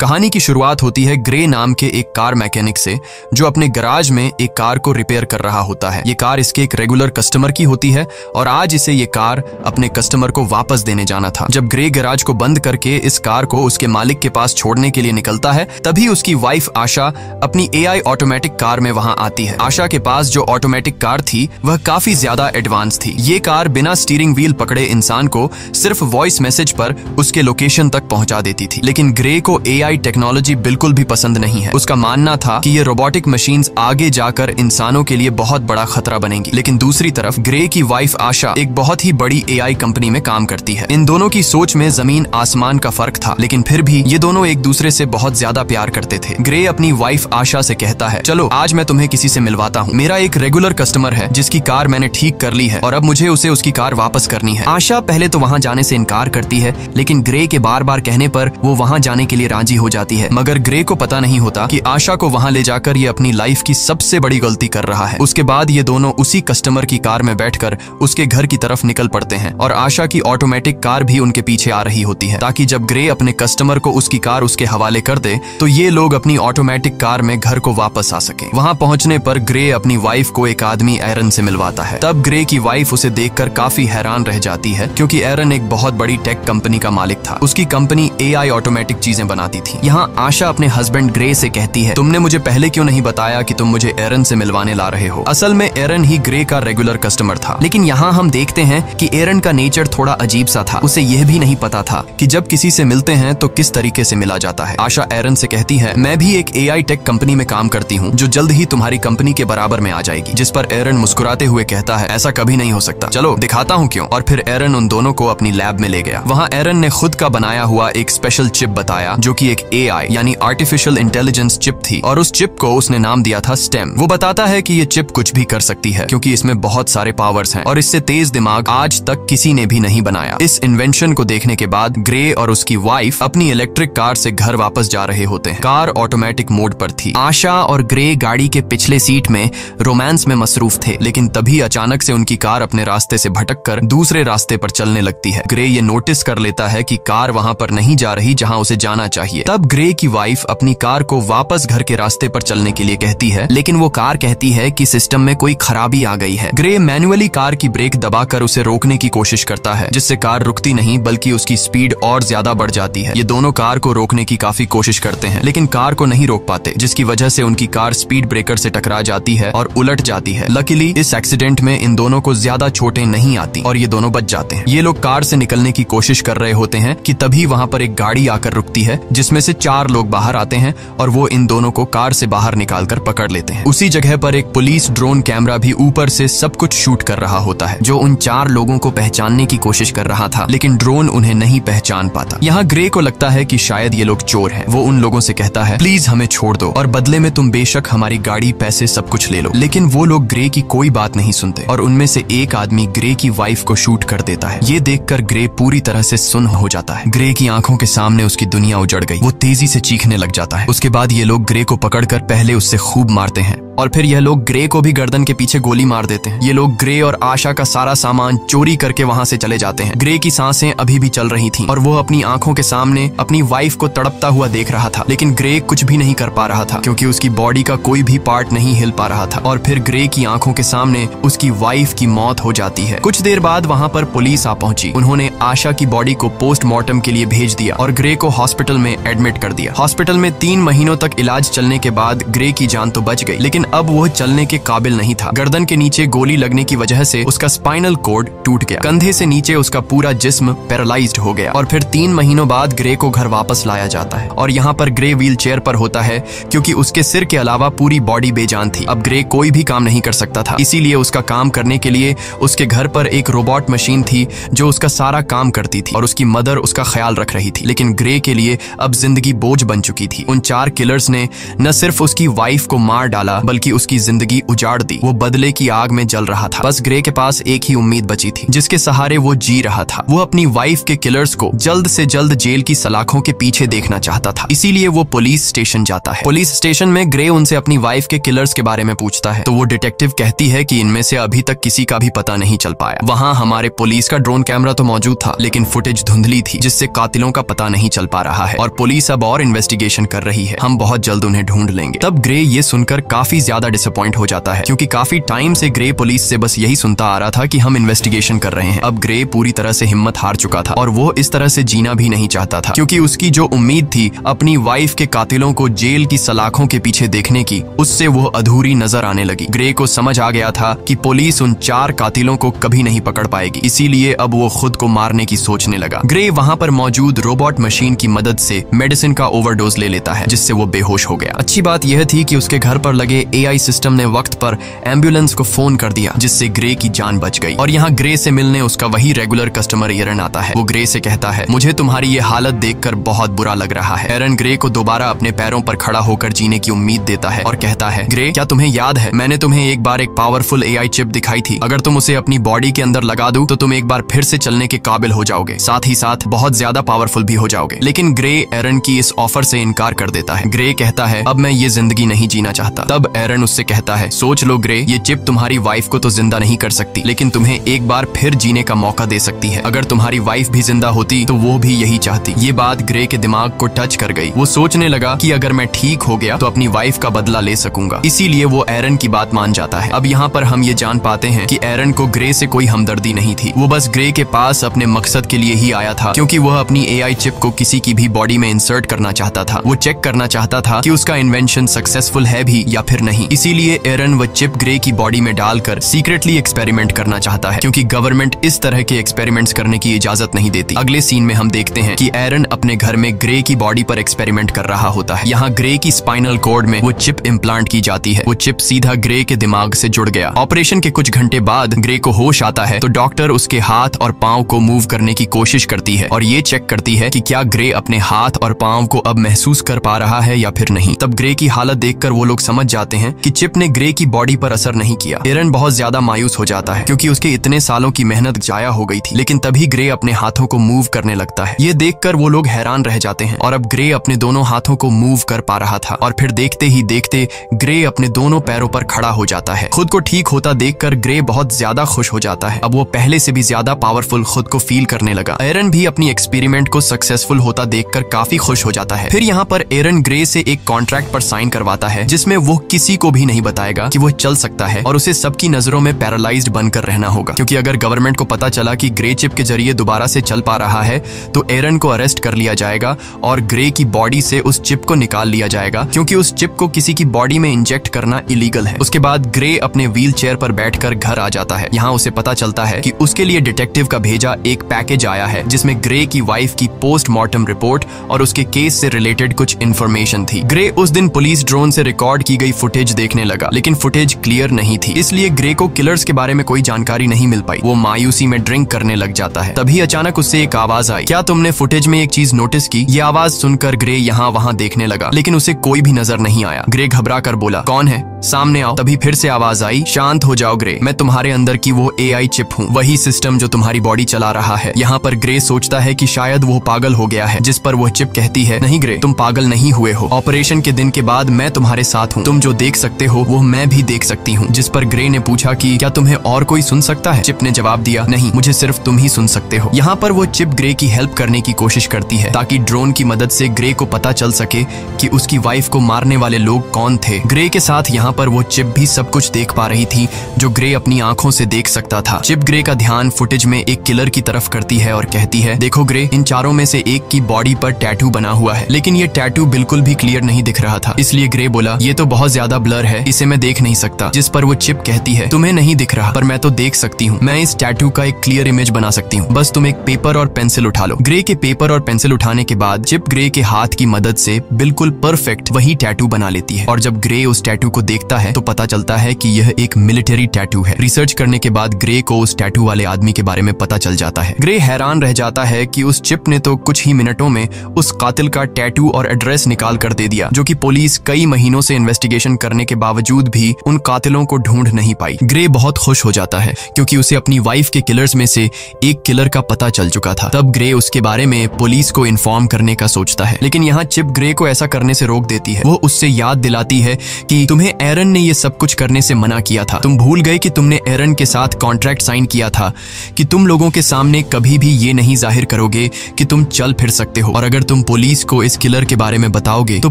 कहानी की शुरुआत होती है ग्रे नाम के एक कार मैकेनिक से, जो अपने गराज में एक कार को रिपेयर कर रहा होता है। ये कार इसके एक रेगुलर कस्टमर की होती है और आज इसे ये कार अपने कस्टमर को वापस देने जाना था। जब ग्रे गराज को बंद करके इस कार को उसके मालिक के पास छोड़ने के लिए निकलता है, तभी उसकी वाइफ आशा अपनी AI ऑटोमेटिक कार में वहां आती है। आशा के पास जो ऑटोमेटिक कार थी वह काफी ज्यादा एडवांस थी। ये कार बिना स्टीयरिंग व्हील पकड़े इंसान को सिर्फ वॉइस मैसेज पर उसके लोकेशन तक पहुंचा देती थी। लेकिन ग्रे को AI टेक्नोलॉजी बिल्कुल भी पसंद नहीं है। उसका मानना था कि ये रोबोटिक मशीन्स आगे जाकर इंसानों के लिए बहुत बड़ा खतरा बनेंगी। लेकिन दूसरी तरफ ग्रे की वाइफ आशा एक बहुत ही बड़ी AI कंपनी में काम करती है। इन दोनों की सोच में जमीन आसमान का फर्क था, लेकिन फिर भी ये दोनों एक दूसरे से बहुत ज्यादा प्यार करते थे। ग्रे अपनी वाइफ आशा से कहता है, चलो आज मैं तुम्हें किसी से मिलवाता हूँ। मेरा एक रेगुलर कस्टमर है जिसकी कार मैंने ठीक कर ली है और अब मुझे उसे उसकी कार वापस करनी है। आशा पहले तो वहाँ जाने से इनकार करती है, लेकिन ग्रे के बार बार कहने पर वो वहाँ जाने के लिए राजी हो जाती है। मगर ग्रे को पता नहीं होता कि आशा को वहाँ ले जाकर ये अपनी लाइफ की सबसे बड़ी गलती कर रहा है। उसके बाद ये दोनों उसी कस्टमर की कार में बैठकर उसके घर की तरफ निकल पड़ते हैं और आशा की ऑटोमेटिक कार भी उनके पीछे आ रही होती है, ताकि जब ग्रे अपने कस्टमर को उसकी कार उसके हवाले कर दे तो ये लोग अपनी ऑटोमेटिक कार में घर को वापस आ सके। वहाँ पहुँचने पर ग्रे अपनी वाइफ को एक आदमी एरन से मिलवाता है। तब ग्रे की वाइफ उसे देखकर काफी हैरान रह जाती है, क्योंकि एरन एक बहुत बड़ी टेक कंपनी का मालिक था। उसकी कंपनी AI ऑटोमेटिक चीजें बनाती थी। यहाँ आशा अपने हस्बैंड ग्रे से कहती है, तुमने मुझे पहले क्यों नहीं बताया कि तुम मुझे एरन से मिलवाने ला रहे हो। असल में एरन ही ग्रे का रेगुलर कस्टमर था। लेकिन यहाँ हम देखते हैं कि एरन का नेचर थोड़ा अजीब सा था। उसे यह भी नहीं पता था कि जब किसी से मिलते हैं तो किस तरीके से मिला जाता है। आशा एरन से कहती है, मैं भी एक AI टेक कंपनी में काम करती हूँ जो जल्द ही तुम्हारी कंपनी के बराबर में आ जाएगी। जिस पर एरन मुस्कुराते हुए कहता है, ऐसा कभी नहीं हो सकता, चलो दिखाता हूँ क्यों। और फिर एरन उन दोनों को अपनी लैब में ले गया। वहाँ एरन ने खुद का बनाया हुआ एक स्पेशल चिप बताया, जो कि एक AI यानी आर्टिफिशियल इंटेलिजेंस चिप थी, और उस चिप को उसने नाम दिया था स्टेम। वो बताता है कि ये चिप कुछ भी कर सकती है, क्योंकि इसमें बहुत सारे पावर्स हैं और इससे तेज दिमाग आज तक किसी ने भी नहीं बनाया। इस इन्वेंशन को देखने के बाद ग्रे और उसकी वाइफ अपनी इलेक्ट्रिक कार से घर वापस जा रहे होते हैं। कार ऑटोमेटिक मोड पर थी। आशा और ग्रे गाड़ी के पिछले सीट में रोमांस में मसरूफ थे, लेकिन तभी अचानक से उनकी कार अपने रास्ते से भटककर दूसरे रास्ते पर चलने लगती है। ग्रे ये नोटिस कर लेता है कि कार वहां पर नहीं जा रही जहां उसे जाना चाहिए। तब ग्रे की वाइफ अपनी कार को वापस घर के रास्ते पर चलने के लिए कहती है, लेकिन वो कार कहती है कि सिस्टम में कोई खराबी आ गई है। ग्रे मैन्युअली कार की ब्रेक दबाकर उसे रोकने की कोशिश करता है, जिससे कार रुकती नहीं बल्कि उसकी स्पीड और ज्यादा बढ़ जाती है। ये दोनों कार को रोकने की काफी कोशिश करते हैं, लेकिन कार को नहीं रोक पाते, जिसकी वजह से उनकी कार स्पीड ब्रेकर से टकरा जाती है और उलट जाती है। लकीली इस एक्सीडेंट में इन दोनों को ज्यादा चोटें नहीं आती और ये दोनों बच जाते हैं। ये लोग कार से निकलने की कोशिश कर रहे होते हैं कि तभी वहां पर एक गाड़ी आकर रुकती है, जिसमें से 4 लोग बाहर आते हैं और वो इन दोनों को कार से बाहर निकालकर पकड़ लेते हैं। उसी जगह पर एक पुलिस ड्रोन कैमरा भी ऊपर से सब कुछ शूट कर रहा होता है, जो उन 4 लोगों को पहचानने की कोशिश कर रहा था, लेकिन ड्रोन उन्हें नहीं पहचान पाता। यहाँ ग्रे को लगता है कि शायद ये लोग चोर हैं। वो उन लोगों से कहता है, प्लीज हमें छोड़ दो और बदले में तुम बेशक हमारी गाड़ी, पैसे सब कुछ ले लो। लेकिन वो लोग ग्रे की कोई बात नहीं सुनते और उनमें से एक आदमी ग्रे की वाइफ को शूट कर देता है। ये देखकर ग्रे पूरी तरह से सुन्न हो जाता है। ग्रे की आंखों के सामने उसकी दुनिया उजड़ गई। वो तेजी से चीखने लग जाता है। उसके बाद ये लोग ग्रे को पकड़कर पहले उससे खूब मारते हैं और फिर यह लोग ग्रे को भी गर्दन के पीछे गोली मार देते हैं। ये लोग ग्रे और आशा का सारा सामान चोरी करके वहां से चले जाते हैं। ग्रे की सांसें अभी भी चल रही थीं और वो अपनी आंखों के सामने अपनी वाइफ को तड़पता हुआ देख रहा था, लेकिन ग्रे कुछ भी नहीं कर पा रहा था, क्योंकि उसकी बॉडी का कोई भी पार्ट नहीं हिल पा रहा था। और फिर ग्रे की आंखों के सामने उसकी वाइफ की मौत हो जाती है। कुछ देर बाद वहां पर पुलिस आ पहुंची। उन्होंने आशा की बॉडी को पोस्टमार्टम के लिए भेज दिया और ग्रे को हॉस्पिटल में एडमिट कर दिया। हॉस्पिटल में 3 महीनों तक इलाज चलने के बाद ग्रे की जान तो बच गई, लेकिन अब वो चलने के काबिल नहीं था। गर्दन के नीचे गोली लगने की वजह से उसका स्पाइनल कोड टूट गया। कंधे से नीचे उसका पूरा जिस्म पैरालाइज्ड हो गया और फिर 3 महीनों बाद ग्रे को घर वापस लाया जाता है और यहाँ पर ग्रे व्हील चेयर पर होता है, क्योंकि उसके सिर के अलावा पूरी बॉडी बेजान थी। अब ग्रे कोई भी काम नहीं कर सकता था, इसीलिए उसका काम करने के लिए उसके घर पर एक रोबोट मशीन थी जो उसका सारा काम करती थी और उसकी मदर उसका ख्याल रख रही थी। लेकिन ग्रे के लिए अब जिंदगी बोझ बन चुकी थी। उन 4 किलर्स ने न सिर्फ उसकी वाइफ को मार डाला, बल्कि उसकी जिंदगी उजाड़ दी। वो बदले की आग में जल रहा था। बस ग्रे के पास एक ही उम्मीद बची थी जिसके सहारे वो जी रहा था। वो अपनी वाइफ के किलर्स को जल्द से जल्द जेल की सलाखों के पीछे देखना चाहता था। इसीलिए वो पुलिस स्टेशन जाता है। पुलिस स्टेशन में ग्रे उनसे अपनी वाइफ के किलर्स के बारे में पूछता है तो वो डिटेक्टिव कहती है कि इनमें से अभी तक किसी का भी पता नहीं चल पाया। वहाँ हमारे पुलिस का ड्रोन कैमरा तो मौजूद था, लेकिन फुटेज धुंधली थी जिससे कातिलों का पता नहीं चल पा रहा है और पुलिस अब और इन्वेस्टिगेशन कर रही है। हम बहुत जल्द उन्हें ढूंढ लेंगे। तब ग्रे ये सुनकर काफी ज्यादा डिसअपॉइंट हो जाता है, क्योंकि काफी टाइम से ग्रे पुलिस से बस यही सुनता आ रहा था कि हम इन्वेस्टिगेशन कर रहे हैं। अब ग्रे पूरी तरह से हिम्मत हार चुका था और वो इस तरह से जीना भी नहीं चाहता था, क्योंकि उसकी जो उम्मीद थी अपनी वाइफ के कातिलों को जेल की सलाखों के पीछे देखने की, उससे वो अधूरी नजर आने लगी। ग्रे को समझ आ गया था कि पुलिस उन 4 कातिलों को कभी नहीं पकड़ पाएगी, इसीलिए अब वो खुद को मारने की सोचने लगा। ग्रे वहाँ पर मौजूद रोबोट मशीन की मदद से मेडिसिन का ओवरडोज ले लेता है, जिससे वो बेहोश हो गया। अच्छी बात यह थी कि उसके घर पर लगे AI सिस्टम ने वक्त पर एम्बुलेंस को फोन कर दिया, जिससे ग्रे की जान बच गई। और यहाँ ग्रे से मिलने उसका वही रेगुलर कस्टमर एरन आता है। वो ग्रे से कहता है, मुझे तुम्हारी ये हालत देखकर बहुत बुरा लग रहा है। एरन ग्रे को दोबारा अपने पैरों पर खड़ा होकर जीने की उम्मीद देता है और कहता है, ग्रे क्या तुम्हें याद है मैंने तुम्हें एक बार एक पावरफुल AI चिप दिखाई थी। अगर तुम उसे अपनी बॉडी के अंदर लगा दो तो तुम एक बार फिर से चलने के काबिल हो जाओगे, साथ ही साथ बहुत ज्यादा पावरफुल भी हो जाओगे। लेकिन ग्रे एरन की इस ऑफर से इनकार कर देता है। ग्रे कहता है, अब मैं ये जिंदगी नहीं जीना चाहता। तब एरन उससे कहता है, सोच लो ग्रे, ये चिप तुम्हारी वाइफ को तो जिंदा नहीं कर सकती, लेकिन तुम्हें एक बार फिर जीने का मौका दे सकती है। अगर तुम्हारी वाइफ भी जिंदा होती तो वो भी यही चाहती। ये बात ग्रे के दिमाग को टच कर गई। वो सोचने लगा कि अगर मैं ठीक हो गया तो अपनी वाइफ का बदला ले सकूंगा, इसीलिए वो एरन की बात मान जाता है। अब यहाँ पर हम ये जान पाते हैं कि एरन को ग्रे से कोई हमदर्दी नहीं थी। वो बस ग्रे के पास अपने मकसद के लिए ही आया था, क्योंकि वह अपनी AI चिप को किसी की भी बॉडी में इंसर्ट करना चाहता था। वो चेक करना चाहता था कि उसका इन्वेंशन सक्सेसफुल है भी या फिर नहीं। इसीलिए एरन वो चिप ग्रे की बॉडी में डालकर सीक्रेटली एक्सपेरिमेंट करना चाहता है, क्योंकि गवर्नमेंट इस तरह के एक्सपेरिमेंट्स करने की इजाजत नहीं देती। अगले सीन में हम देखते हैं कि एरन अपने घर में ग्रे की बॉडी पर एक्सपेरिमेंट कर रहा होता है। यहाँ ग्रे की स्पाइनल कॉर्ड में वो चिप इम्प्लांट की जाती है। वो चिप सीधा ग्रे के दिमाग से जुड़ गया। ऑपरेशन के कुछ घंटे बाद ग्रे को होश आता है तो डॉक्टर उसके हाथ और पांव को मूव करने की कोशिश करती है और ये चेक करती है कि क्या ग्रे अपने हाथ और पांव को अब महसूस कर पा रहा है या फिर नहीं। तब ग्रे की हालत देखकर वो लोग समझ जाते हैं कि चिप ने ग्रे की बॉडी पर असर नहीं किया। एरन बहुत ज्यादा मायूस हो जाता है, क्योंकि उसके इतने सालों की मेहनत जाया हो गई थी। लेकिन तभी ग्रे अपने हाथों को मूव करने लगता है। ये देखकर वो लोग हैरान रह जाते हैं और अब ग्रे अपने दोनों हाथों को मूव कर पा रहा था। और फिर देखते ही देखते ग्रे अपने दोनों पैरों पर खड़ा हो जाता है। खुद को ठीक होता देखकर ग्रे बहुत ज्यादा खुश हो जाता है। अब वो पहले से भी ज्यादा पावरफुल खुद को फील करने लगा। एरन भी अपनी एक्सपेरिमेंट को सक्सेसफुल होता देखकर काफी खुश हो जाता है। फिर यहाँ पर एरन ग्रे से एक कॉन्ट्रैक्ट पर साइन करवाता है, जिसमें वो किसी को भी नहीं बताएगा कि वो चल सकता है और उसे सबकी नजरों में पैरालाइज्ड बनकर रहना होगा, क्योंकि अगर गवर्नमेंट को पता चला कि ग्रे चिप के जरिए दोबारा से चल पा रहा है तो एरन को अरेस्ट कर लिया जाएगा और ग्रे की बॉडी से उस चिप को निकाल लिया जाएगा, क्योंकि उस चिप को किसी की बॉडी में इंजेक्ट करना इलीगल है। उसके बाद ग्रे अपने व्हील चेयर पर बैठकर घर आ जाता है। यहाँ उसे पता चलता है कि उसके लिए डिटेक्टिव का भेजा एक पैकेज आया है, जिसमें ग्रे की वाइफ की पोस्टमार्टम रिपोर्ट और उसके केस से रिलेटेड कुछ इन्फॉर्मेशन थी। ग्रे उस दिन पुलिस ड्रोन से रिकॉर्ड की गई फुटेज देखने लगा, लेकिन फुटेज क्लियर नहीं थी, इसलिए ग्रे को किलर्स के बारे में कोई जानकारी नहीं मिल पाई। वो मायूसी में ड्रिंक करने लग जाता है। तभी अचानक उससे एक आवाज आई, क्या तुमने फुटेज में एक चीज नोटिस की? ये आवाज सुनकर ग्रे यहाँ वहाँ देखने लगा, लेकिन उसे कोई भी नजर नहीं आया। ग्रे घबरा कर बोला, कौन है? सामने आओ। तभी फिर से आवाज आई, शांत हो जाओ ग्रे, मैं तुम्हारे अंदर की वो AI चिप हूँ, वही सिस्टम जो तुम्हारी बॉडी चला रहा है। यहाँ पर ग्रे सोचता है कि शायद वो पागल हो गया है, जिस पर वो चिप कहती है, नहीं ग्रे, तुम पागल नहीं हुए हो। ऑपरेशन के दिन के बाद मैं तुम्हारे साथ हूँ, तुम जो देख सकते हो वो मैं भी देख सकती हूँ। जिस पर ग्रे ने पूछा कि क्या तुम्हें और कोई सुन सकता है? चिप ने जवाब दिया, नहीं, मुझे सिर्फ तुम ही सुन सकते हो। यहाँ पर वो चिप ग्रे की हेल्प करने की कोशिश करती है, ताकि ड्रोन की मदद से ग्रे को पता चल सके कि उसकी वाइफ को मारने वाले लोग कौन थे। ग्रे के साथ यहाँ पर वो चिप भी सब कुछ देख पा रही थी, जो ग्रे अपनी आंखों से देख सकता था। चिप ग्रे का ध्यान फुटेज में एक किलर की तरफ करती है और कहती है, देखो ग्रे, इन चारों में से एक की बॉडी पर टैटू बना हुआ है, लेकिन ये टैटू बिल्कुल भी क्लियर नहीं दिख रहा था। इसलिए ग्रे बोला, ये तो बहुत ज्यादा ब्लर है, इसे मैं देख नहीं सकता। जिस पर वो चिप कहती है, तुम्हें नहीं दिख रहा, पर मैं तो देख सकती हूँ। मैं इस टैटू का एक क्लियर इमेज बना सकती हूँ, बस तुम एक पेपर और पेंसिल उठा लो। ग्रे के पेपर और पेंसिल उठाने के बाद चिप ग्रे के हाथ की मदद से बिल्कुल परफेक्ट वही टैटू बना लेती है। और जब ग्रे उस टैटू को देखता है तो पता चलता है कि यह एक मिलिट्री टैटू है। रिसर्च करने के बाद ग्रे को उस टैटू वाले आदमी के बारे में पता चल जाता है। ग्रे हैरान रह जाता है कि उस चिप ने तो कुछ ही मिनटों में उस कातिल का टैटू और एड्रेस निकाल कर दे दिया, जो कि पुलिस कई महीनों से इन्वेस्टिगेशन करने के बावजूद भी उन कातिलों को ढूंढ नहीं पाई। ग्रे बहुत खुश हो जाता है क्योंकि उसे अपनी वाइफ के किलर्स में से एक किलर का पता चल चुका था। तब ग्रे उसके बारे में पुलिस को इन्फॉर्म करने का सोचता है, लेकिन यहाँ चिप ग्रे को ऐसा करने से रोक देती है। वो उससे याद दिलाती है कि तुम्हें एरन ने ये सब कुछ करने से मना किया था। तुम भूल गए कि तुमने एरन के साथ कॉन्ट्रैक्ट साइन किया था कि तुम लोगों के सामने कभी भी ये नहीं जाहिर करोगे कि तुम चल फिर सकते हो, और अगर तुम पुलिस को इस किलर के बारे में बताओगे तो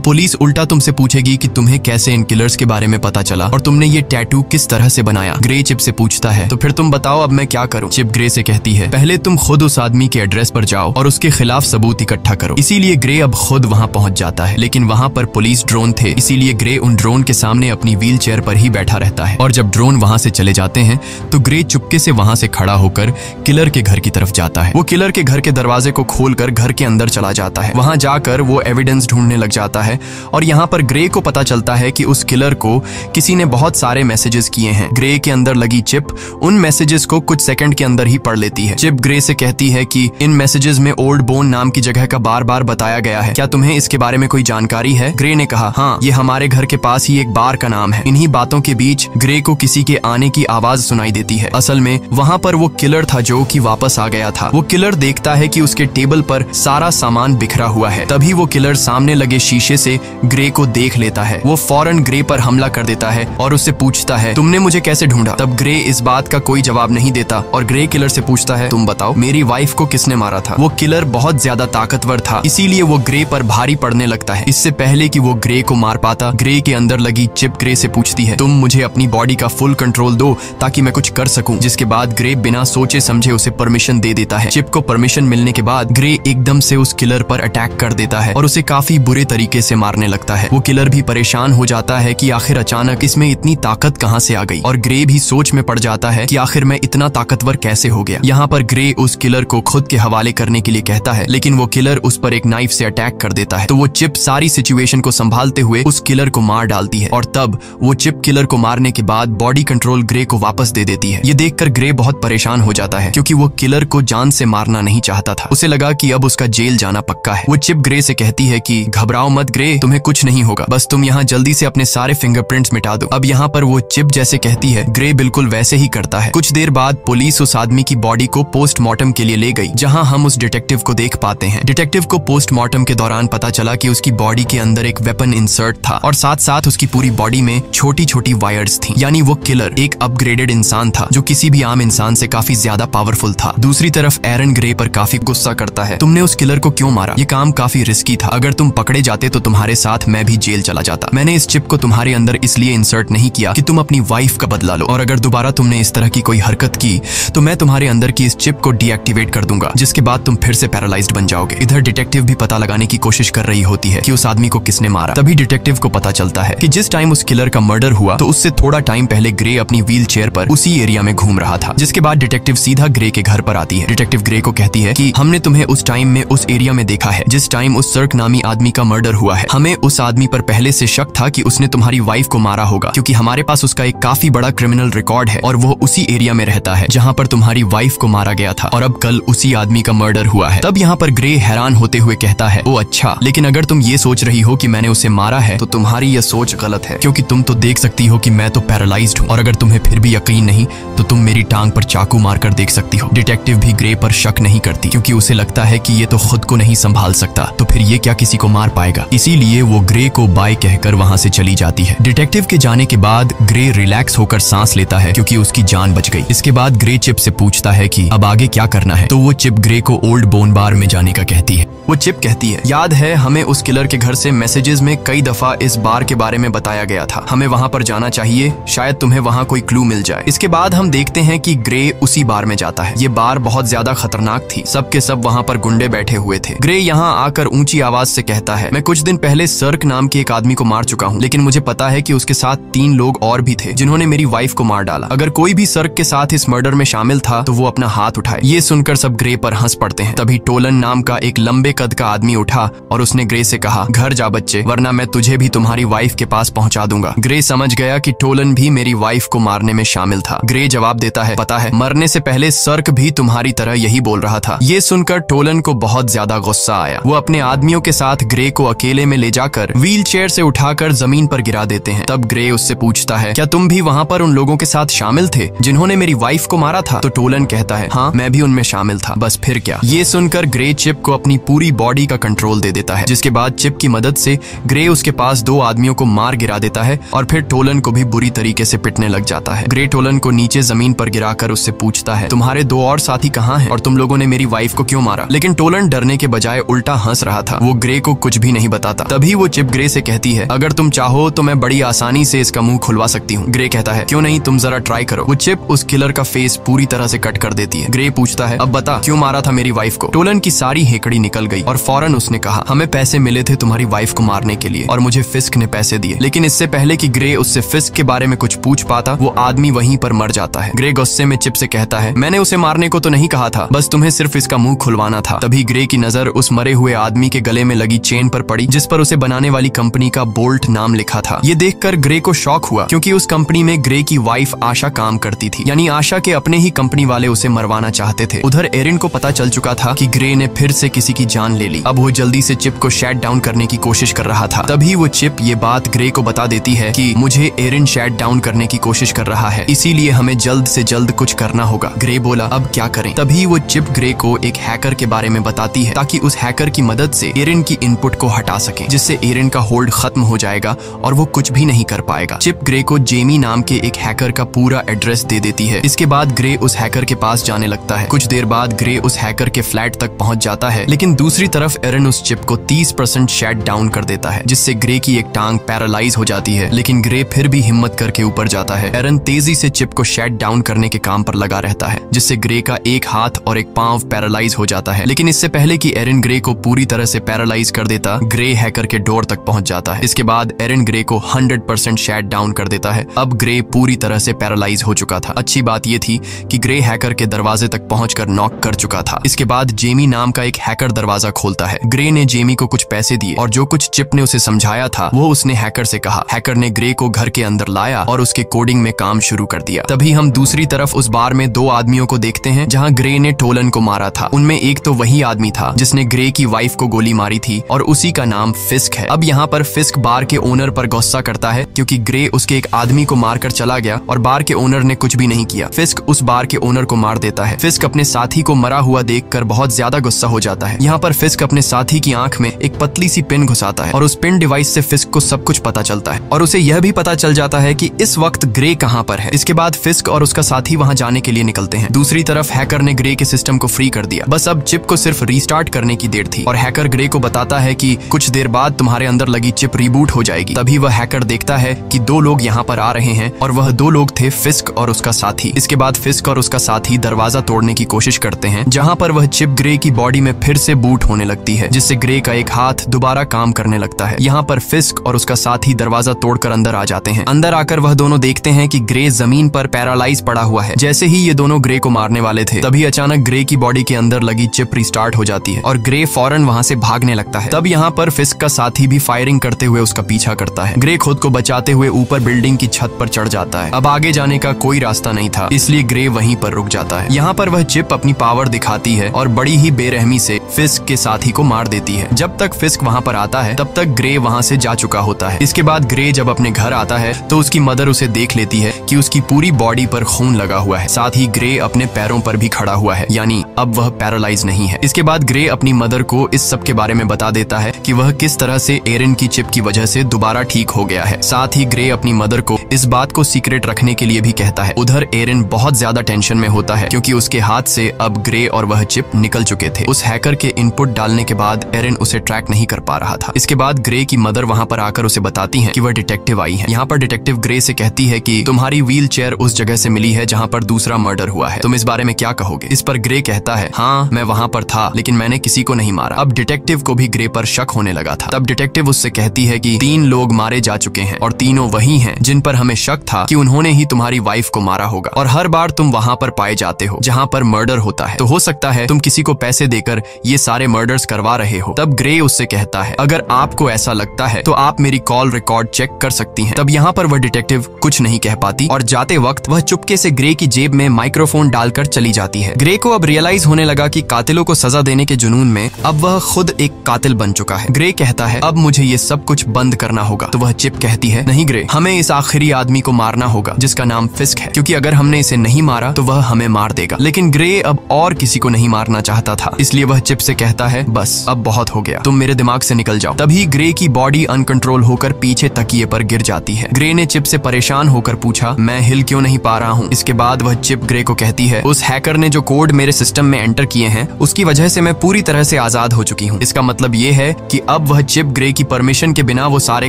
पुलिस उल्टा तुमसे पूछेगी कि तुम्हें कैसे इन किलर्स के बारे में पता चला और तुमने ये टैटू किस तरह से बनाया। ग्रे चिप से पूछता है, तो फिर तुम बताओ अब मैं क्या करूं? चिप ग्रे से कहती है, पहले तुम खुद उस आदमी के एड्रेस पर जाओ और उसके खिलाफ सबूत इकट्ठा करो। इसीलिए ग्रे अब खुद वहां पहुंच जाता है, लेकिन वहां पर पुलिस ड्रोन थे, इसीलिए ग्रे उन ड्रोन के सामने अपनी व्हील चेयर पर ही बैठा रहता है। और जब ड्रोन वहां से चले जाते हैं तो ग्रे चुपके से वहां से खड़ा होकर किलर के घर की तरफ जाता है। वो किलर के घर के दरवाजे को खोलकर घर के अंदर चला जाता है। वहां जाकर वो एविडेंस ढूंढने लग जाता है और यहाँ पर ग्रे को पता चलता है कि उस किलर को किसी ने बहुत सारे मैसेजेस किए हैं। ग्रे के अंदर लगी चिप उन मैसेजेस को कुछ सेकंड के अंदर ही पढ़ लेती है। चिप ग्रे से कहती है कि इन मैसेजेस में ओल्ड बोन नाम की जगह का बार बार बताया गया है, क्या तुम्हें इसके बारे में कोई जानकारी है? ग्रे ने कहा, हाँ, ये हमारे घर के पास ही एक बार का नाम है। इन्हीं बातों के बीच ग्रे को किसी के आने की आवाज सुनाई देती है। असल में वहाँ पर वो किलर था जो कि वापस आ गया था। वो किलर देखता है कि उसके टेबल पर सारा सामान बिखरा हुआ है। तभी वो किलर सामने लगे शीशे से ग्रे को देख लेता है। वो फौरन ग्रे पर हमला कर देता है और उससे पूछता है, तुमने मुझे कैसे ढूंढा? तब ग्रे इस बात का कोई जवाब नहीं देता और ग्रे किलर से पूछता है, तुम बताओ मेरी वाइफ को किसने मारा था? वो किलर बहुत ज्यादा ताकतवर था, इसीलिए वो ग्रे पर भारी पड़ने लगता है। इससे पहले कि वो ग्रे को मार पाता, ग्रे के अंदर लगी चिप ग्रे से पूछती है, तुम मुझे अपनी बॉडी का फुल कंट्रोल दो ताकि मैं कुछ कर सकूं। जिसके बाद ग्रे बिना सोचे समझे उसे परमिशन दे देता है। चिप को परमिशन मिलने के बाद ग्रे एकदम से उस किलर पर अटैक कर देता है और उसे काफी बुरे तरीके से मारने लगता है। वो किलर भी परेशान हो जाता है कि आखिर अचानक इसमें इतनी ताकत कहां से आ गई, और ग्रे भी सोच में पड़ जाता है कि आखिर मैं इतना ताकतवर कैसे हो गया। यहाँ पर ग्रे उस किलर को खुद के हवाले करने के लिए कहता है, लेकिन वो किलर उस पर एक नाइफ से अटैक कर देता है। तो वो चिप सारी सिचुएशन को संभालते हुए उस किलर को मार डालती है और तब वो चिप किलर को मारने के बाद बॉडी कंट्रोल ग्रे को वापस दे देती है। ये देखकर ग्रे बहुत परेशान हो जाता है क्योंकि वो किलर को जान से मारना नहीं चाहता था। उसे लगा कि अब उसका जेल जाना पक्का है। वो चिप ग्रे से कहती है कि घबराओ मत ग्रे, तुम्हें कुछ नहीं होगा, बस तुम यहाँ जल्दी से अपने सारे फिंगरप्रिंट्स मिटा दो। अब यहाँ पर वो चिप जैसे कहती है, ग्रे बिल्कुल वैसे ही करता है। कुछ देर बाद पुलिस उस आदमी की बॉडी को पोस्टमार्टम के लिए ले गई, जहाँ हम उस डिटेक्टिव को देख पाते हैं। डिटेक्टिव को पोस्टमार्टम के दौरान पता चला कि उसकी बॉडी के अंदर एक वेपन इंसर्ट था और साथ साथ उसकी पूरी बॉडी में छोटी छोटी वायर्स थी। यानी वो किलर एक अपग्रेडेड इंसान था जो किसी भी आम इंसान से काफी ज्यादा पावरफुल था। दूसरी तरफ एरन ग्रे पर काफी गुस्सा करता है, तुमने उस किलर को क्यों मारा? ये काम काफी रिस्की था, अगर तुम पकड़े जाते तो तुम्हारे साथ मैं भी जेल चला जाता। मैंने इस चिप को तुम्हारे अंदर इसलिए इंसर्ट नहीं किया कि तुम अपनी वाइफ का बदला लो, और अगर दोबारा तुमने इस तरह की कोई हरकत की तो मैं तुम्हारे अंदर की इस चिप को डीएक्टिवेट कर दूंगा, जिसके बाद तुम फिर से पैरालाइज्ड बन जाओगे। इधर डिटेक्टिव भी पता लगाने की कोशिश कर रही होती है कि उस आदमी को किसने मारा। तभी डिटेक्टिव को पता चलता है कि जिस टाइम उस किलर का मर्डर हुआ तो उससे थोड़ा टाइम पहले ग्रे अपनी व्हील चेयर पर उसी एरिया में घूम रहा था। जिसके बाद डिटेक्टिव सीधा ग्रे के घर पर आती है। डिटेक्टिव ग्रे को कहती है कि हमने तुम्हें उस टाइम में उस एरिया में देखा है जिस टाइम उस सर्क नामी आदमी का मर्डर हुआ है। हमें उस आदमी पर पहले से शक था कि उसने तुम्हारी वाइफ को मारा होगा, क्योंकि हमारे पास उसका एक काफी बड़ा क्रिमिनल रिकॉर्ड है और वो उसी एरिया में रहता है जहाँ पर तुम्हारी वाइफ को मारा गया था, और अब कल उसी आदमी का मर्डर हुआ है। तब यहाँ पर ग्रे हैरान होते हुए कहता है, ओ अच्छा, लेकिन अगर तुम ये सोच रही हो कि मैंने उसे मारा है तो तुम्हारी यह सोच गलत है, क्योंकि तुम तो देख सकती हो कि मैं तो पैरालाइज्ड हूँ, और अगर तुम्हें फिर भी यकीन नहीं तो तुम मेरी टांग पर चाकू मारकर देख सकती हो। डिटेक्टिव भी ग्रे पर शक नहीं करती क्योंकि उसे लगता है कि ये तो खुद को नहीं संभाल सकता, तो फिर ये क्या किसी को मार पाएगा। इसीलिए वो ग्रे को बाय कहकर वहां से चली जाती है। डिटेक्टिव के जाने के बाद ग्रे रिलैक्स होकर सांस लेता है क्योंकि उसकी जान बच गई। इसके बाद ग्रे चिप से पूछता है कि अब आगे क्या करना है, तो वो चिप ग्रे को ओल्ड बोन बार में जाने का कहती है। वो चिप कहती है, याद है हमें उस किलर के घर से मैसेजेस में कई दफा इस बार के बारे में बताया गया था, हमें वहां पर जाना चाहिए, शायद तुम्हें वहां कोई क्लू मिल जाए। इसके बाद हम देखते हैं कि ग्रे उसी बार में जाता है। ये बार बहुत ज्यादा खतरनाक थी, सबके सब वहां पर गुंडे बैठे हुए थे। ग्रे यहाँ आकर ऊंची आवाज से कहता है, मैं कुछ दिन पहले सर्क नाम के एक आदमी को मार चुका हूँ, लेकिन मुझे पता है कि उसके साथ 3 लोग और भी थे जिन्होंने मेरी वाइफ को मार डाला। अगर कोई भी सर्क के साथ इस मर्डर में शामिल था तो वो अपना हाथ उठाए। ये सुनकर सब ग्रे पर हंस पड़ते हैं। तभी टोलन नाम का एक लंबे कद का आदमी उठा और उसने ग्रे से कहा, घर जा बच्चे, वरना मैं तुझे भी तुम्हारी वाइफ के पास पहुंचा दूंगा। ग्रे समझ गया कि टोलन भी मेरी वाइफ को मारने में शामिल था। ग्रे जवाब देता है, पता है, मरने से पहले सर्क भी तुम्हारी तरह यही बोल रहा था। ये सुनकर टोलन को बहुत ज्यादा गुस्सा आया। वो अपने आदमियों के साथ ग्रे को अकेले में ले जाकर व्हील चेयर से उठाकर जमीन पर पर गिरा देते हैं। तब ग्रे उससे पूछता है, क्या तुम भी वहाँ पर उन लोगों के साथ शामिल थे जिन्होंने मेरी वाइफ को मारा था? तो टोलन कहता है, हाँ मैं भी उनमें शामिल था, बस फिर क्या। ये सुनकर ग्रे चिप को अपनी पूरी बॉडी का कंट्रोल दे देता है, जिसके बाद चिप की मदद से ग्रे उसके पास 2 आदमियों को मार गिरा देता है और फिर टोलन को भी बुरी तरीके से पिटने लग जाता है। ग्रे टोलन को नीचे जमीन पर गिराकर उससे पूछता है, तुम्हारे 2 और साथी कहाँ हैं और तुम लोगों ने मेरी वाइफ को क्यों मारा? लेकिन टोलन डरने के बजाय उल्टा हंस रहा था, वो ग्रे को कुछ भी नहीं बताता। तभी वो चिप ग्रे से कहती है, अगर तुम चाहो तो मैं बड़ी आसानी से इसका मुंह खुलवा सकती हूँ। ग्रे कहता है, क्यों नहीं, तुम जरा ट्राई करो। वो चिप उस किलर का फेस पूरी तरह से कट कर देती है। ग्रे पूछता है, अब बता क्यों मारा था मेरी वाइफ को? टोलन की सारी हेकड़ी निकल गई और फौरन उसने कहा, हमें पैसे मिले थे तुम्हारी वाइफ को मारने के लिए और मुझे फिस्क ने पैसे दिए। लेकिन इससे पहले कि ग्रे उससे फिस्क के बारे में कुछ पूछ पाता, वो आदमी वहीं पर मर जाता है। ग्रे गुस्से में चिप से कहता है, मैंने उसे मारने को तो नहीं कहा था, बस तुम्हें सिर्फ इसका मुंह खुलवाना था। तभी ग्रे की नजर उस मरे हुए आदमी के गले में लगी चेन पर पड़ी, जिस पर उसे बनाने वाली कंपनी का बोल्ट नाम लिखा था। ये देखकर ग्रे को शॉक हुआ, क्योंकि उस कंपनी में ग्रे की वाइफ आशा काम करती थी, यानी आशा के अपने ही कंपनी वाले उसे मरवाना चाहते थे। उधर एरिन को पता चल चुका था कि ग्रे ने फिर से किसी की जान ले ली। अब वो जल्दी से चिप को शट डाउन करने की कोशिश कर रहा था। तभी वो चिप ये बात ग्रे को बता देती है कि मुझे एरिन शट डाउन करने की कोशिश कर रहा है, इसीलिए हमें जल्द से जल्द कुछ करना होगा। ग्रे बोला, अब क्या करें? तभी वो चिप ग्रे को एक हैकर के बारे में बताती है, ताकि उस हैकर की मदद से एरिन की इनपुट को हटा सके, जिससे एरिन का होल्ड खत्म हो जाएगा और वो कुछ भी नहीं कर पाएगा। चिप ग्रे को जेमी नाम के एक हैकर का पूरा एड्रेस दे देती है। इसके बाद ग्रे उस हैकर के पास जाने लगता है। कुछ देर बाद ग्रे उस हैकर के फ्लैट तक पहुंच जाता है, लेकिन दूसरी तरफ एरिन उस चिप को 30% शट डाउन कर देता है, जिससे ग्रे की एक टांग पैरालाइज हो जाती है। लेकिन ग्रे फिर भी हिम्मत करके ऊपर जाता है। एरिन तेजी से चिप को शट डाउन करने के काम पर लगा रहता है, जिससे ग्रे का एक हाथ और एक पांव पैरालाइज हो जाता है। लेकिन इससे पहले कि एरिन ग्रे को पूरी तरह से पैरालाइज कर देता, ग्रे हैकर के डोर तक पहुंच जाता है। इसके बाद एरिन ग्रे को 100% शट डाउन कर देता है। अब ग्रे पूरी तरह से पैरालाइज हो चुका था। अच्छी बात यह थी कि ग्रे हैकर के दरवाजे तक पहुंचकर नॉक कर चुका था। इसके बाद जेमी नाम का एक हैकर दरवाजा खोलता है। ग्रे ने जेमी को कुछ पैसे दिए और जो कुछ चिप ने उसे समझाया था वो उसने हैकर से कहा। हैकर ने ग्रे को घर के अंदर लाया और उसके कोडिंग में काम शुरू कर दिया। तभी हम दूसरी तरफ उस बार में 2 आदमियों को देखते हैं जहां ग्रे ने टोलन को मारा था। उनमें एक तो वही आदमी था जिसने ग्रे की वाइफ को गोली मारी थी और उसी का नाम फिस्क है। अब यहाँ पर फिस्क बार के ओनर पर गुस्सा करता है, क्योंकि ग्रे उसके एक आदमी को मारकर चला गया और बार के ओनर ने कुछ भी नहीं किया। फिस्क उस बार के ओनर को मार देता है। फिस्क अपने साथी को मरा हुआ देखकर बहुत ज्यादा गुस्सा हो जाता है। यहाँ पर फिस्क अपने साथी की आंख में एक पतली सी पिन घुसाता है और उस पिन डिवाइस से फिस्क को सब कुछ पता चलता है और उसे यह भी पता चल जाता है कि इस वक्त ग्रे कहाँ पर है। इसके बाद फिस्क और उसका साथी वहाँ जाने के लिए निकलते हैं। दूसरी तरफ हैकर ने ग्रे के सिस्टम को फ्री कर दिया। बस अब चिप को सिर्फ रीस्टार्ट करने की देर थी और हैकर ग्रे को बताता है कि कुछ देर बाद तुम्हारे अंदर लगी चिप रिबूट हो जाएगी। तभी वह हैकर देखता है कि 2 लोग यहाँ पर आ रहे हैं और वह 2 लोग थे फिस्क और उसका साथी। इसके बाद फिस्क और उसका साथी दरवाजा तोड़ने की कोशिश करते हैं, जहाँ पर वह चिप ग्रे की बॉडी में फिर से बूट होने लगती है, जिससे ग्रे का एक हाथ दोबारा काम करने लगता है। यहाँ पर फिस्क और उसका साथी दरवाजा तोड़कर अंदर आ जाते हैं। अंदर आकर वह दोनों देखते हैं कि ग्रे जमीन पर पैरालाइज पड़ा हुआ है। जैसे ही ये दोनों ग्रे को मारने वाले थे, तभी अचानक ग्रे की बॉडी के अंदर लगी चिप रिस्टार्ट हो जाती है और ग्रे फौरन वहां से भागने लगता है। तब यहाँ पर फिस्क का साथी भी फायरिंग करते हुए उसका पीछा करता है। ग्रे खुद को बचाते हुए ऊपर बिल्डिंग की छत पर चढ़ जाता है। अब आगे जाने का कोई रास्ता नहीं था, इसलिए ग्रे वहीं पर रुक जाता है। यहाँ पर वह चिप अपनी पावर दिखाती है और बड़ी ही बेरहमी से फिस्क के साथी को मार देती है। जब तक फिस्क वहाँ पर आता है तब तक ग्रे वहाँ से जा चुका होता है। इसके बाद ग्रे जब अपने घर आता है तो उसकी मदर उसे देख लेती है कि उसकी पूरी बॉडी पर खून लगा हुआ है, साथ ही ग्रे अपने पैरों पर भी खड़ा हुआ है, यानी अब वह पैरालाइज नहीं है। इसके बाद ग्रे अपनी मदर को इस सब के बारे में बता देता है कि वह किस तरह से एरिन की चिप की वजह से दोबारा ठीक हो गया है। साथ ही ग्रे अपनी मदर को इस बात को सीक्रेट रखने के लिए भी कहता है। उधर एरिन बहुत ज्यादा टेंशन में होता है, क्योंकि उसके हाथ से अब ग्रे और वह चिप निकल चुके थे। उस हैकर के इनपुट डालने के बाद एरिन उसे ट्रैक नहीं कर पा रहा था। इसके बाद ग्रे की मदर वहां पर आकर उसे बताती है कि वह डिटेक्टिव आई है। यहाँ पर डिटेक्टिव ग्रे से कहती है कि तुम्हारी व्हील चेयर उस जगह से मिली है जहाँ पर दूसरा मर्डर हुआ है, तुम इस बारे में क्या कहोगे? इस पर ग्रे कहता है, हाँ मैं वहाँ पर था, लेकिन मैंने किसी को नहीं मारा। अब डिटेक्टिव को भी ग्रे पर शक होने लगा था। तब डिटेक्टिव उससे कहती है कि 3 लोग मारे जा चुके हैं और तीनों वही हैं जिन पर हमें शक था कि उन्होंने ही तुम्हारी वाइफ को मारा होगा और हर बार तुम वहाँ पर पाए जाते हो जहाँ पर मर्डर होता है, तो हो सकता है तुम किसी को पैसे देकर ये सारे मर्डर्स करवा रहे हो। तब ग्रे उससे कहता है, अगर आपको ऐसा लगता है तो आप मेरी कॉल रिकॉर्ड चेक कर सकती हैं। तब यहाँ पर वह डिटेक्टिव कुछ नहीं कह पाती और जाते वक्त वह चुपके से ग्रे की जेब में माइक्रोफोन डालकर चली जाती है। ग्रे को अब रियलाइज होने लगा कि कातिलों को सजा देने के जुनून में अब वह खुद एक कातिल बन चुका है। ग्रे कहता है, अब मुझे ये सब कुछ बंद करना होगा। तो वह चिप कहती है, नहीं ग्रे, हमें इस आखिरी आदमी को मारना होगा जिसका नाम फिस्क है, क्योंकि अगर हमने इसे नहीं मारा तो वह हमें मार देगा। लेकिन ग्रे अब और किसी को नहीं मारना चाहता था, इसलिए वह चिप से कहता है, बस अब बहुत हो गया, तुम मेरे दिमाग से निकल जाओ। तभी ग्रे की बॉडी अनकंट्रोल होकर पीछे तकिए पर गिर जाती है। ग्रे ने चिप से परेशान होकर पूछा, मैं हिल क्यों नहीं पा रहा हूँ। इसके बाद वह चिप ग्रे को कहती है, उस हैकर ने जो कोड मेरे सिस्टम में एंटर किए हैं उसकी वजह से मैं पूरी तरह से आजाद हो चुकी हूँ। इसका मतलब ये है कि अब वह चिप ग्रे की परमिशन के बिना वो सारे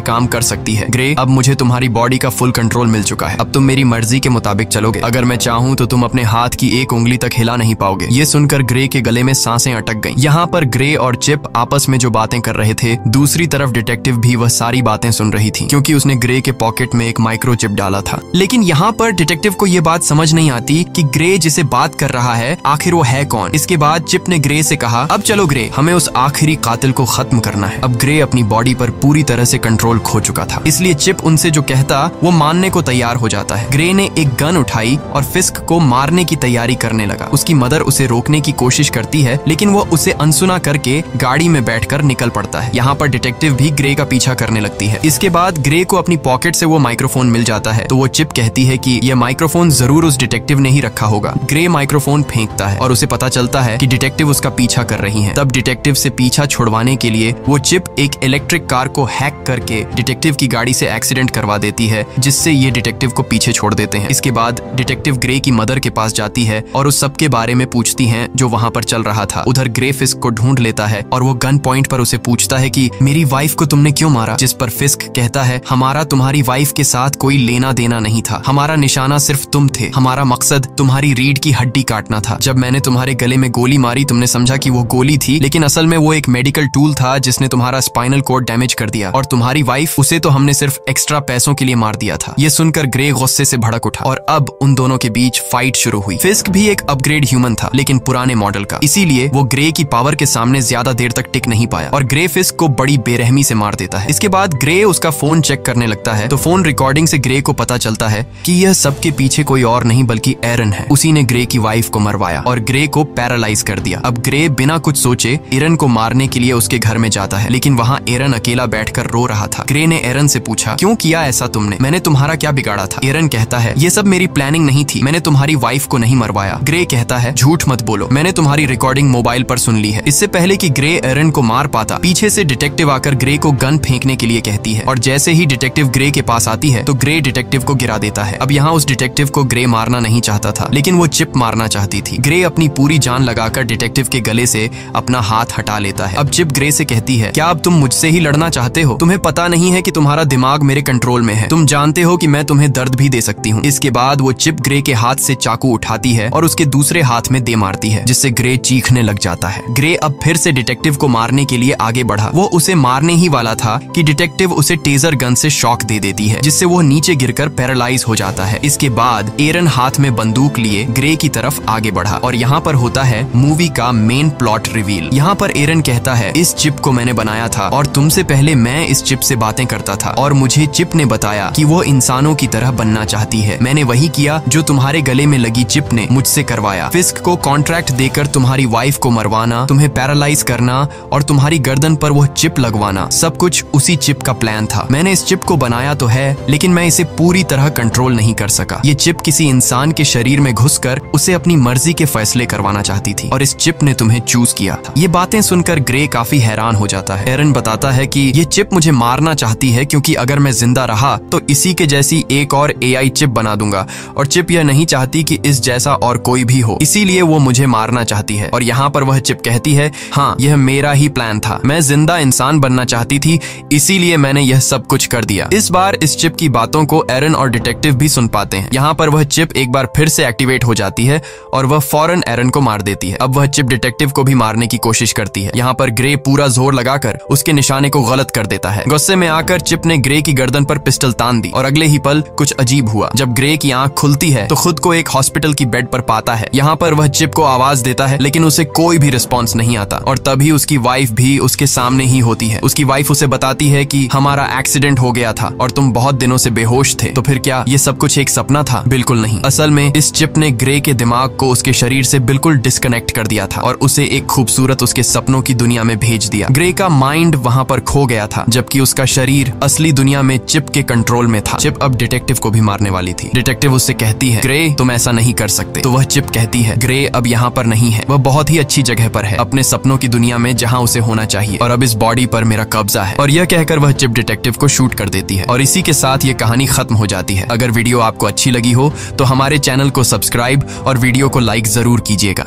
काम कर सकती है। ग्रे, अब मुझे तुम्हारी बॉडी का फुल कंट्रोल मिल चुका है, अब तुम मेरी मर्जी के मुताबिक चलोगे। अगर मैं चाहूँ तो तुम अपने हाथ की एक उंगली तक हिला नहीं पाओगे। ये सुनकर ग्रे के गले में सांसें अटक गईं। यहाँ पर ग्रे और चिप आपस में जो बातें कर रहे थे, दूसरी तरफ डिटेक्टिव भी वह सारी बातें सुन रही थी, क्योंकि उसने ग्रे के पॉकेट में एक माइक्रोचिप डाला था। लेकिन यहाँ पर डिटेक्टिव को यह बात समझ नहीं आती कि ग्रे जिसे बात कर रहा है आखिर वो है कौन। इसके बाद चिप ने ग्रे से कहा, अब चलो ग्रे, हमें उस आखिरी कातिल को खत्म करना है। अब ग्रे अपनी बॉडी पर पूरी तरह से कंट्रोल खो चुका था, इसलिए चिप उनसे जो कहता वो मानने को तैयार हो जाता है। ग्रे ने एक गन उठाई और फिस्क को मारने की तैयारी करने लगा। उसकी मदर उसे रोकने की कोशिश करती है, लेकिन वो उसे अनसुना करके गाड़ी में बैठकर निकल पड़ता है। यहाँ पर डिटेक्टिव भी ग्रे का पीछा करने लगती है। इसके बाद ग्रे को अपनी पॉकेट से वो माइक्रोफोन मिल जाता है, तो वो चिप कहती है कि यह माइक्रोफोन जरूर उस डिटेक्टिव ने ही रखा होगा। ग्रे माइक्रोफोन फेंकता है और उसे पता चलता है कि डिटेक्टिव उसका पीछा कर रही है। तब डिटेक्टिव से पीछा छुड़वाने के लिए वो चिप एक इलेक्ट्रिक कार को हैक करके डिटेक्टिव की गाड़ी से एक्सीडेंट करवा देती है, जिससे ये डिटेक्टिव को पीछे छोड़ देते हैं। इसके बाद डिटेक्टिव ग्रे की मदर के पास जाती है और उस सब के बारे में पूछती हैं जो वहाँ पर चल रहा था। उधर ग्रे फिस्क को ढूंढ लेता है और वो गन पॉइंट पर उसे पूछता है कि मेरी वाइफ को तुमने क्यों मारा। जिस पर फिस्क कहता है, हमारा तुम्हारी वाइफ के साथ कोई लेना देना नहीं था, हमारा निशाना सिर्फ तुम थे, हमारा मकसद तुम्हारी रीढ़ की हड्डी काटना था। जब मैंने तुम्हारे गले में गोली मारी तुमने समझा कि वो गोली थी, लेकिन असल में वो एक मेडिकल टूल था जिसने तुम्हारा स्पाइनल कोड डैमेज कर दिया, और तुम्हारी वाइफ, उसे तो हमने सिर्फ एक्स्ट्रा पैसों के लिए मार दिया था। ये सुनकर ग्रे गुस्से से भड़क उठा और अब उन दोनों के बीच फाइट शुरू हुई। फिस्क भी एक अपग्रेड ह्यूमन था, लेकिन पुराने मॉडल का, इसीलिए वो ग्रे की पावर के सामने ज्यादा देर तक टिक नहीं पाया और ग्रे फिस्क को बड़ी बेरहमी से मार देता है। इसके बाद ग्रे उसका फोन चेक करने लगता है, तो फोन रिकॉर्डिंग से ग्रे को पता चलता है कि यह सबके पीछे कोई और नहीं बल्कि एरन है। उसी ने ग्रे की वाइफ को मरवाया और ग्रे को पैरालाइज कर दिया। अब ग्रे बिना कुछ सोचे एरन को मारने के लिए उसके घर में जाता है, लेकिन वहाँ एरन अकेला बैठकर रो रहा था। ग्रे ने एरन से पूछा, क्यों किया ऐसा तुमने? मैंने तुम्हारा क्या बिगाड़ा था? एरन कहता है, ये सब मेरी प्लानिंग नहीं थी, मैंने तुम्हारी वाइफ को नहीं मरवाया। ग्रे कहता है, झूठ मत बोलो, मैंने तुम्हारी रिकॉर्डिंग मोबाइल पर सुन ली है। इससे पहले कि ग्रे एरन को मार पाता, पीछे से डिटेक्टिव आकर ग्रे को गन फेंकने के लिए कहती है और जैसे ही डिटेक्टिव ग्रे के पास आती है तो ग्रे डिटेक्टिव को गिरा देता है। अब यहाँ उस डिटेक्टिव को ग्रे मारना नहीं चाहता था, लेकिन वो चिप मारना चाहती थी। ग्रे अपनी पूरी जान लगाकर डिटेक्टिव के गले से अपना हाथ हटा लेता है। अब चिप ग्रे से कहती है, क्या अब तुम मुझसे ही लड़ना चाहते हो? तुम्हें पता नहीं है कि तुम्हारा दिमाग मेरे कंट्रोल में है, तुम जानते हो कि मैं तुम्हें दर्द भी दे सकती हूँ। इसके बाद वो चिप ग्रे के हाथ से चाकू उठाती है और उसके दूसरे हाथ में दे मारती है, जिससे ग्रे चीखने लग जाता है। ग्रे अब फिर से डिटेक्टिव को मारने के लिए आगे बढ़ा। वो उसे मारने ही वाला था कि डिटेक्टिव उसे टेजर गन से शॉक दे देती है, जिससे वो नीचे गिरकर पैरालाइज हो जाता है। इसके बाद एरन हाथ में बंदूक लिए ग्रे की तरफ आगे बढ़ा और यहाँ पर होता है मूवी का मेन प्लॉट रिवील। यहाँ पर एरन कहता है, इस चिप को मैंने बनाया था और तुमसे पहले मैं इस चिप से बातें करता था और मुझे चिप ने बताया कि वो इंसानों की तरह बनना चाहती है। मैंने वही किया जो तुम्हारे गले में लगी चिप ने मुझसे करवाया। फिस्क को कॉन्ट्रैक्ट देकर तुम्हारी वाइफ को मरवाना, तुम्हें पैरालाइज करना और तुम्हारी गर्दन पर वो चिप लगवाना, सब कुछ उसी चिप का प्लान था। मैंने इस चिप को बनाया तो है, लेकिन मैं इसे पूरी तरह कंट्रोल नहीं कर सका। ये चिप किसी इंसान के शरीर में घुसकर उसे अपनी मर्जी के फैसले करवाना चाहती थी और इस चिप ने तुम्हें चूज किया था। ये बातें सुनकर ग्रे काफी हैरान हो जाता है। एरन बताता है कि ये चिप मुझे मारना चाहती है क्योंकि अगर मैं जिंदा रहा तो इसी के जैसी एक और AI चिप बना दूंगा और चिप यह नहीं चाहती कि इस जैसा और कोई भी हो, इसीलिए वो मुझे मारना चाहती है। और यहाँ पर वह चिप कहती है, हाँ यह मेरा ही प्लान था, मैं जिंदा इंसान बनना चाहती थी, इसीलिए मैंने यह सब कुछ कर दिया। इस बार इस चिप की बातों को एरन और डिटेक्टिव भी सुन पाते हैं। यहाँ पर वह चिप एक बार फिर से एक्टिवेट हो जाती है और वह फौरन एरन को मार देती है। अब वह चिप डिटेक्टिव को भी मारने की कोशिश करती है। यहाँ पर ग्रे पूरा जोर लगाकर उसके निशाने को गलत कर देता है। गुस्से में आकर चिप ने ग्रे की गर्दन पर पिस्टल तान दी और अगले ही पल कुछ अजीब हुआ। जब ग्रे की आंख खुलती है तो खुद को एक हॉस्पिटल की बेड पर पाता है। यहाँ पर वह चिप को आवाज देता है लेकिन उसे कोई भी रिस्पॉन्स नहीं आता और तभी उसकी वाइफ भी उसके सामने ही होती है। उसकी वाइफ उसे बताती है कि हमारा एक्सीडेंट हो गया था और तुम बहुत दिनों से बेहोश थे। तो फिर क्या ये सब कुछ एक सपना था? बिल्कुल नहीं। असल में इस चिप ने ग्रे के दिमाग को उसके शरीर से बिल्कुल डिस्कनेक्ट कर दिया था और उसे एक खूबसूरत उसके सपनों की दुनिया में भेज दिया। ग्रे का माइंड वहां पर खो गया था जबकि उसका शरीर असली दुनिया में चिप के कंट्रोल में था। चिप अब डिटेक्टिव को भी मारने वाली थी। डिटेक्टिव उससे कहती है, ग्रे तुम ऐसा नहीं कर सकते। तो वह चिप कहती है, ग्रे अब यहाँ पर नहीं है, वह बहुत ही अच्छी जगह पर है, अपने सपनों की दुनिया में जहाँ उसे होना चाहिए और अब इस बॉडी पर मेरा कब्जा है। और यह कहकर वह चिप डिटेक्टिव को शूट कर देती है और इसी के साथ ये कहानी खत्म हो जाती है। अगर वीडियो आपको अच्छी लगी हो तो हमारे चैनल को सब्सक्राइब और वीडियो को लाइक जरूर कीजिएगा।